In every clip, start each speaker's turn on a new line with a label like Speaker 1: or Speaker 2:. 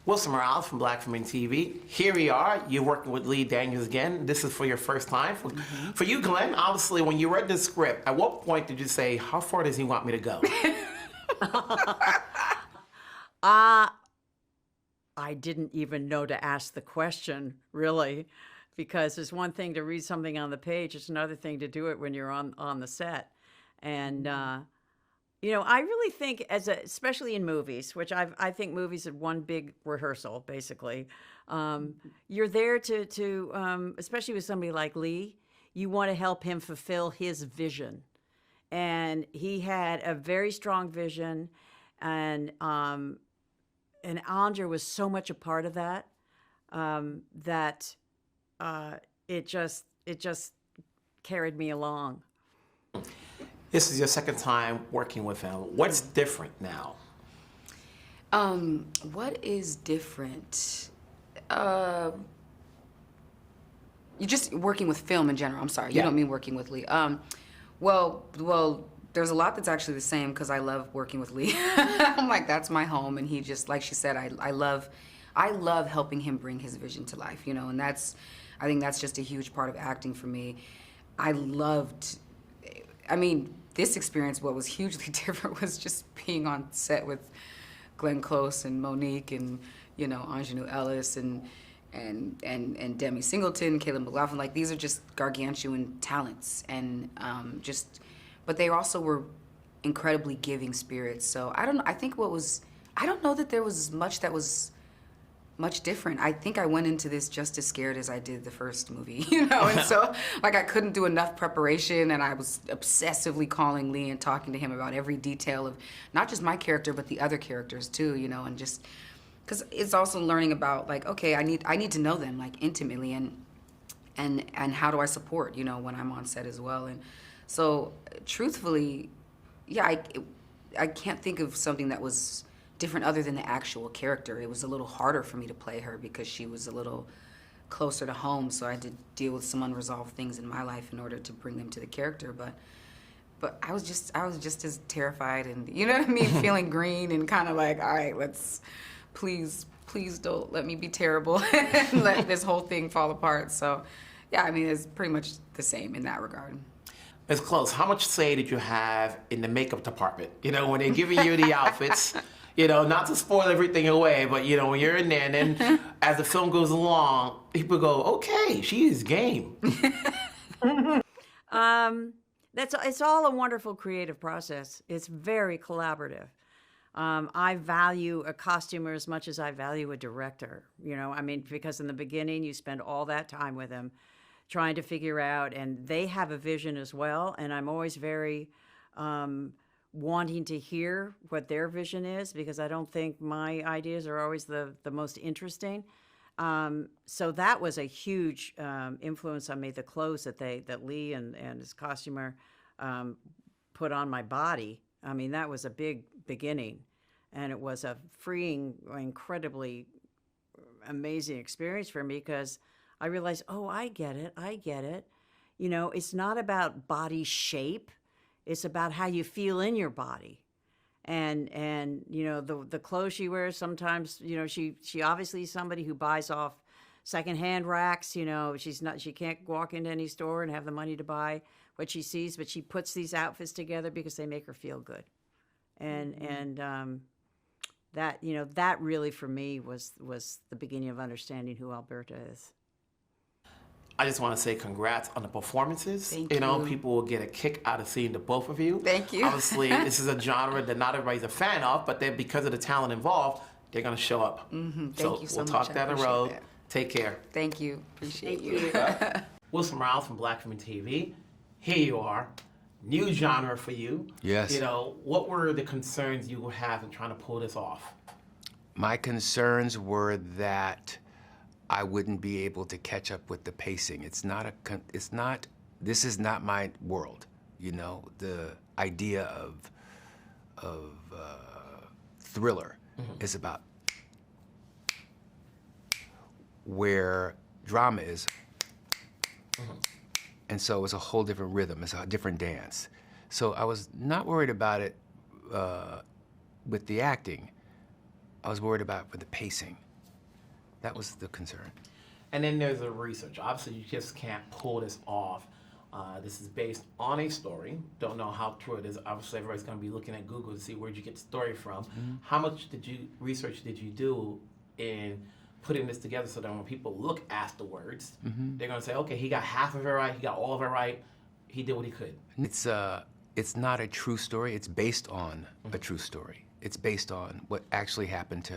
Speaker 1: Wilson Morales from Black Women TV. Here we are. You're working with Lee Daniels again. This is for your first time. For you, Glenn, obviously, when you read the script, at what point did you say, how far does he want me to go?
Speaker 2: I didn't even know to ask the question, really, because it's one thing to read something on the page. It's another thing to do it when you're on the set. And, you know, I really think, especially in movies, which I think movies are one big rehearsal, basically. You're there to especially with somebody like Lee, you want to help him fulfill his vision. And he had a very strong vision, and Andra was so much a part of that, that it just carried me along.
Speaker 1: This is your second time working with him. What's different now?
Speaker 3: What is different? You're just working with film in general. I'm sorry, you don't mean working with Lee. Well, there's a lot that's actually the same because I love working with Lee. I'm like, that's my home, and he just, like she said, I love helping him bring his vision to life, you know, and I think that's just a huge part of acting for me. This experience, what was hugely different was just being on set with Glenn Close and Monique and, you know, Aunjanue Ellis and Demi Singleton, McLaughlin. Like, these are just gargantuan talents, and but they also were incredibly giving spirits. So I don't know that there was much that was much different. I think I went into this just as scared as I did the first movie, you know, and so like I couldn't do enough preparation, and I was obsessively calling Lee and talking to him about every detail of not just my character but the other characters too, you know, and just because it's also learning about, like, okay, I need to know them, like, intimately, and how do I support, you know, when I'm on set as well. And so truthfully, yeah, I can't think of something that was different other than the actual character. It was a little harder for me to play her because she was a little closer to home, so I had to deal with some unresolved things in my life in order to bring them to the character. But I was just as terrified, and, you know what I mean, feeling green and kind of like, all right, please don't let me be terrible and let this whole thing fall apart. So yeah, I mean, it's pretty much the same in that regard.
Speaker 1: Ms. Close, how much say did you have in the makeup department? You know, when they're giving you the outfits, you know, not to spoil everything away, but, you know, when you're in there, and then as the film goes along, people go, okay, she is game.
Speaker 2: It's all a wonderful creative process. It's very collaborative. I value a costumer as much as I value a director, you know, I mean, because in the beginning you spend all that time with them trying to figure out, and they have a vision as well, and I'm always very wanting to hear what their vision is, because I don't think my ideas are always the most interesting. So that was a huge influence on me, the clothes that Lee and his costumer put on my body. I mean, that was a big beginning, and it was a freeing, incredibly amazing experience for me, because I realized, oh, I get it. You know, it's not about body shape. It's about how you feel in your body. And you know, the clothes she wears, sometimes, you know, she obviously is somebody who buys off secondhand racks. You know, she can't walk into any store and have the money to buy what she sees, but she puts these outfits together because they make her feel good. And that, you know, that really for me was the beginning of understanding who Alberta is.
Speaker 1: I just want to say congrats on the performances.
Speaker 3: Thank
Speaker 1: you know,
Speaker 3: you.
Speaker 1: people will get a kick out of seeing the both of you.
Speaker 3: Thank you.
Speaker 1: Obviously, this is a genre that not everybody's a fan of, but then because of the talent involved, they're going to show up.
Speaker 3: Mm-hmm.
Speaker 1: So
Speaker 3: Thank you so
Speaker 1: we'll
Speaker 3: much.
Speaker 1: talk down the road. Take care.
Speaker 3: Thank you. Appreciate you.
Speaker 1: Wilson Morales from Black Women TV. Here you are. New genre for you.
Speaker 4: Yes.
Speaker 1: You know, what were the concerns you would have in trying to pull this off?
Speaker 4: My concerns were that I wouldn't be able to catch up with the pacing. This is not my world, you know. The idea of thriller is about where drama is. And so it's a whole different rhythm, it's a different dance. So I was not worried about it with the acting. I was worried about with the pacing. That was the concern.
Speaker 1: And then there's the research. Obviously, you just can't pull this off. This is based on a story. Don't know how true it is. Obviously, everybody's going to be looking at Google to see where'd you get the story from. How much research did you do in putting this together so that when people look afterwards, they're going to say, okay, he got half of it right, he got all of it right, he did what he could.
Speaker 4: It's not a true story. It's based on a true story. It's based on what actually happened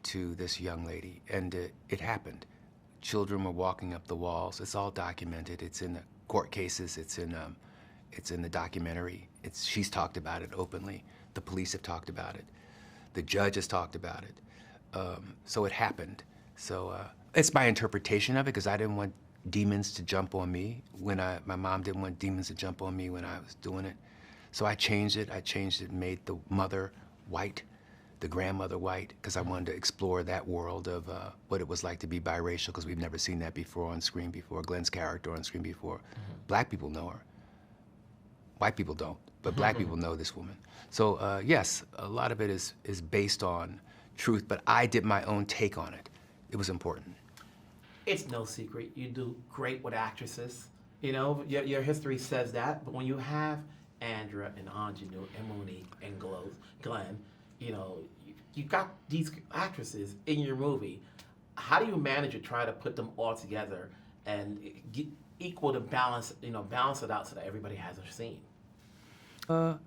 Speaker 4: to this young lady, and it happened. Children were walking up the walls. It's all documented. It's in the court cases. It's in the documentary. She's talked about it openly. The police have talked about it. The judge has talked about it. So it happened. So it's my interpretation of it, because I didn't want demons to jump on me my mom didn't want demons to jump on me when I was doing it. So I changed it. Made the mother white, the grandmother white, because I wanted to explore that world of what it was like to be biracial, because we've never seen that before on screen before. Glenn's character on screen before. Black people know her. White people don't, but black people know this woman. So yes, a lot of it is based on truth, but I did my own take on it. It was important.
Speaker 1: It's no secret. You do great with actresses. You know, your history says that. But when you have Andra and Aunjanue and Monique and Glenn, you know, you got these actresses in your movie. How do you manage to try to put them all together and equal the balance, balance it out so that everybody has a scene?
Speaker 4: I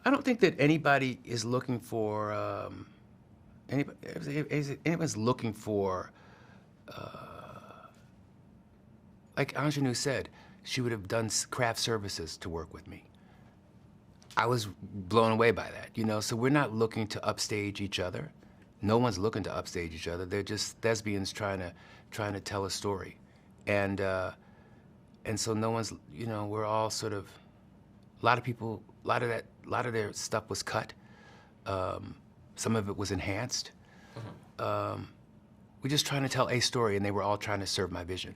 Speaker 4: don't think that anybody is looking for, anyone's looking for, like Aunjanue said, she would have done craft services to work with me. I was blown away by that, so we're not looking to upstage each other. No one's looking to upstage each other. They're just thespians trying to tell a story. And so no one's, we're all sort of, a lot of their stuff was cut. Some of it was enhanced. We're just trying to tell a story, and they were all trying to serve my vision.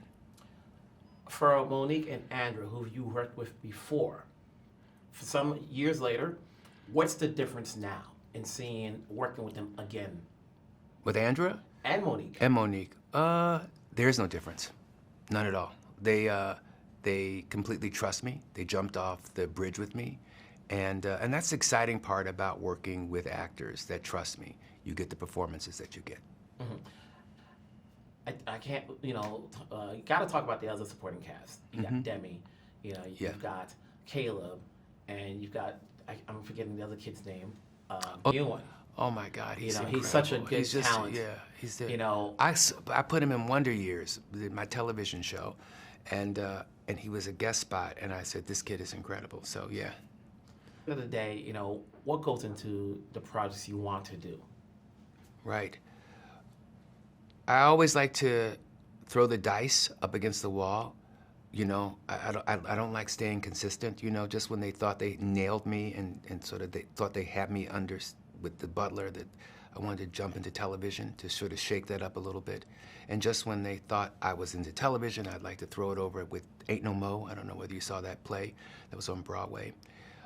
Speaker 1: For Monique and Andra, who you worked with before, for some years later, what's the difference now in working with them again?
Speaker 4: With Andra?
Speaker 1: And Monique.
Speaker 4: And Monique. There's no difference. None at all. They completely trust me. They jumped off the bridge with me. And that's the exciting part about working with actors that trust me. You get the performances that you get.
Speaker 1: I can't, you got to talk about the other supporting cast. You got Demi, you've got Caleb, and you've got, I'm forgetting the other kid's name, Bynum.
Speaker 4: Oh my God, he's
Speaker 1: such a good talent.
Speaker 4: Yeah, he's the, I put him in Wonder Years, my television show, and he was a guest spot, and I said, this kid is incredible, so yeah.
Speaker 1: At the end of the day, what goes into the projects you want to do?
Speaker 4: Right. I always like to throw the dice up against the wall. I don't like staying consistent. Just when they thought they nailed me and sort of they thought they had me under with the Butler, that I wanted to jump into television to sort of shake that up a little bit. And just when they thought I was into television, I'd like to throw it over with Ain't No Mo. I don't know whether you saw that play that was on Broadway.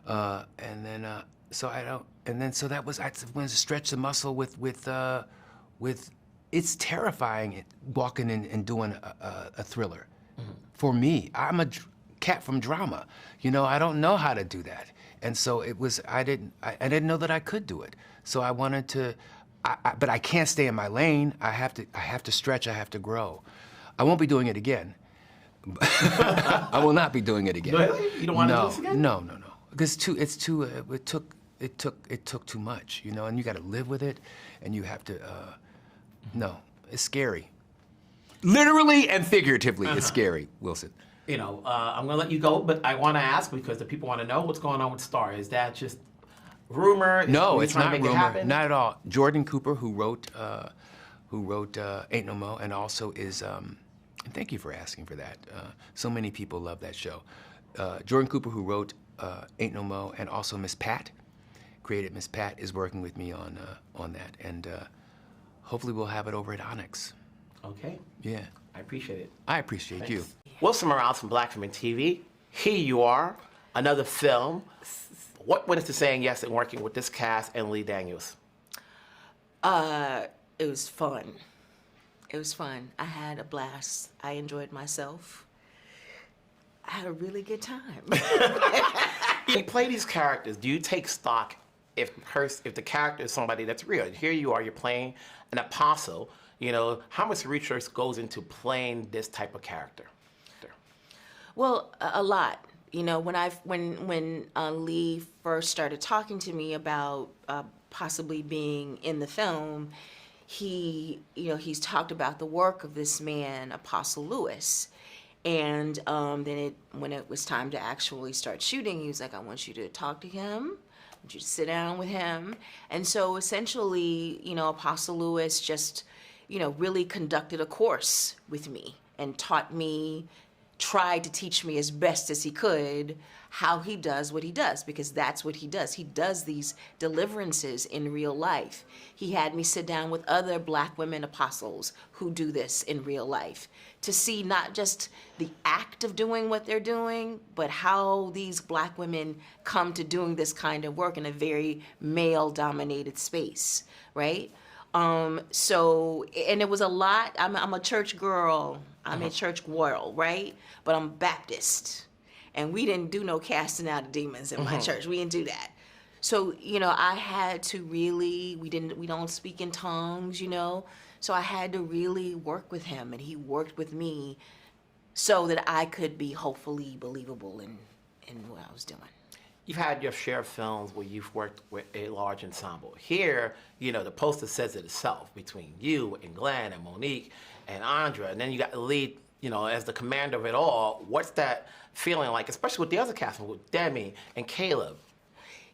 Speaker 4: So that was, I wanted to stretch the muscle with it's terrifying walking in and doing a thriller. For me, I'm a cat from drama. I don't know how to do that. And so it was, I didn't know that I could do it. So I wanted to, but I can't stay in my lane. I have to stretch, I have to grow. I won't be doing it again. I will not be doing it again.
Speaker 1: Really? You don't want to do this again?
Speaker 4: No. Because it took too much, and you got to live with it, and you have to, no, it's scary. Literally and figuratively, it's scary, Wilson.
Speaker 1: I'm going to let you go, but I want to ask because the people want to know what's going on with Star. Is that just rumor?
Speaker 4: No, it's not rumor. Not at all. Jordan Cooper, who wrote Ain't No Mo, and also is, and thank you for asking for that. So many people love that show. Jordan Cooper, who wrote Ain't No Mo, and also Miss Pat, created Miss Pat, is working with me on that, and hopefully we'll have it over at Onyx.
Speaker 1: Okay.
Speaker 4: Yeah.
Speaker 1: I appreciate it.
Speaker 4: I appreciate
Speaker 1: Thanks.
Speaker 4: you.
Speaker 1: Wilson Morales from Black Film and TV. Here you are, another film. What went into saying yes and working with this cast and Lee Daniels?
Speaker 5: It was fun. It was fun. I had a blast. I enjoyed myself. I had a really good time.
Speaker 1: You play these characters. Do you take stock if the character is somebody that's real? Here you are, you're playing an apostle. You know, how much research goes into playing this type of character?
Speaker 5: Well, a lot. You know, when Lee first started talking to me about possibly being in the film, he's talked about the work of this man, Apostle Lewis. And then when it was time to actually start shooting, he was like, I want you to talk to him. I want you to sit down with him. And so essentially, you know, Apostle Lewis just, you know, really conducted a course with me and tried to teach me as best as he could how he does what he does, because that's what he does. He does these deliverances in real life. He had me sit down with other Black women apostles who do this in real life to see not just the act of doing what they're doing, but how these Black women come to doing this kind of work in a very male-dominated space, right? So, and it was a lot. I'm a church girl. I'm a church girl, right? But I'm Baptist. And we didn't do no casting out of demons in my church. We didn't do that. So, you know, I had to really, we don't speak in tongues, you know? So I had to really work with him, and he worked with me so that I could be hopefully believable in what I was doing.
Speaker 1: You've had your share of films where you've worked with a large ensemble. Here, you know, the poster says it itself, between you and Glenn and Monique and Andra, and then you got the lead, you know, as the commander of it all. What's that feeling like, especially with the other cast, with Demi and Caleb?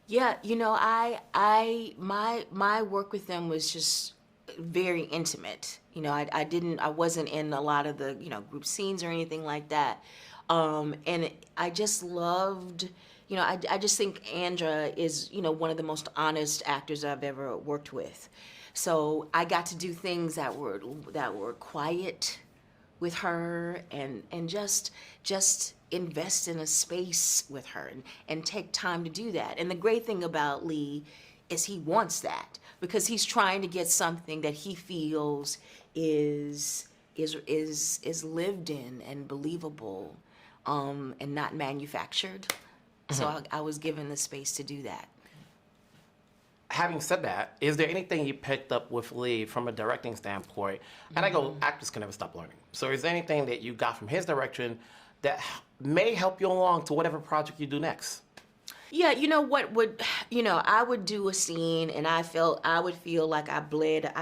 Speaker 5: Yeah, you know, my work with them was just very intimate. You know, I wasn't in a lot of the, you know, group scenes or anything like that. And I just loved, you know, I just think Andra is, you know, one of the most honest actors I've ever worked with. So I got to do things that were quiet with her, and just invest in a space with her and take time to do that. And the great thing about Lee is he wants that, because he's trying to get something that he feels is lived in and believable, and not manufactured. So I was given the space to do that.
Speaker 1: Having said that, is there anything you picked up with Lee from a directing standpoint? And I go, actors can never stop learning. So is there anything that you got from his direction that may help you along to whatever project you do next?
Speaker 5: Yeah, you know what would, you know, I would do a scene and I would feel like I bled,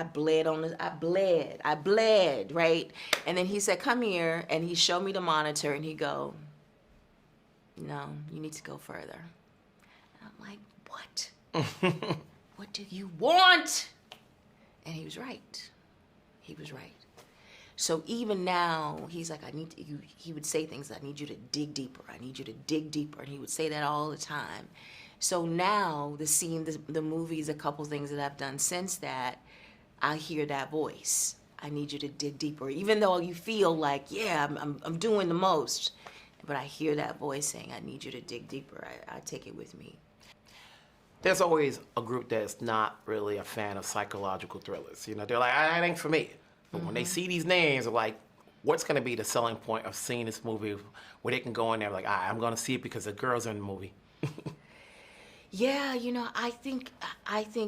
Speaker 5: right? And then he said, come here, and he showed me the monitor and he go, no, you need to go further. And I'm like, what? What do you want? And he was right. He was right. So even now, he's like, he would say things, I need you to dig deeper. I need you to dig deeper. And he would say that all the time. So now the movies, a couple things that I've done since that, I hear that voice. I need you to dig deeper. Even though you feel like, yeah, I'm doing the most, but I hear that voice saying, I need you to dig deeper. I take it with me.
Speaker 1: There's always a group that's not really a fan of psychological thrillers. You know, they're like, that ain't for me. But when they see these names, they're like, what's going to be the selling point of seeing this movie where they can go in there like, I'm going to see it because the girls are in the movie?
Speaker 5: Yeah, you know, I think,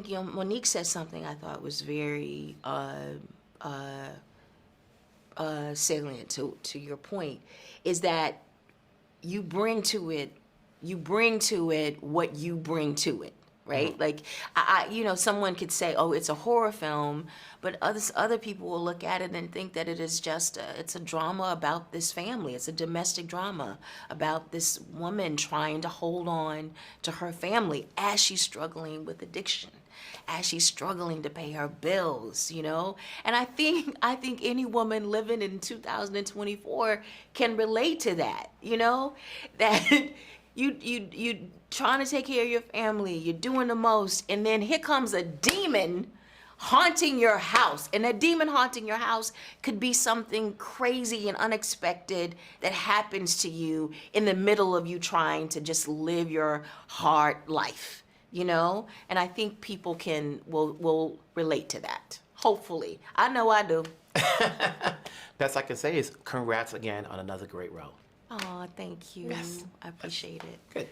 Speaker 5: you know, Monique said something I thought was very salient to your point, is that you bring to it what you bring to it. Right? Like, you know, someone could say, oh, it's a horror film, but other people will look at it and think that it is just, it's a drama about this family. It's a domestic drama about this woman trying to hold on to her family as she's struggling with addiction, as she's struggling to pay her bills, you know? And I think any woman living in 2024 can relate to that, you know? That you trying to take care of your family, you're doing the most, and then here comes a demon haunting your house. And that demon haunting your house could be something crazy and unexpected that happens to you in the middle of you trying to just live your hard life, you know? And I think people will relate to that. Hopefully. I know I do.
Speaker 1: Best I can say is congrats again on another great role.
Speaker 5: Oh, thank you.
Speaker 1: Yes.
Speaker 5: I appreciate it.
Speaker 1: Good.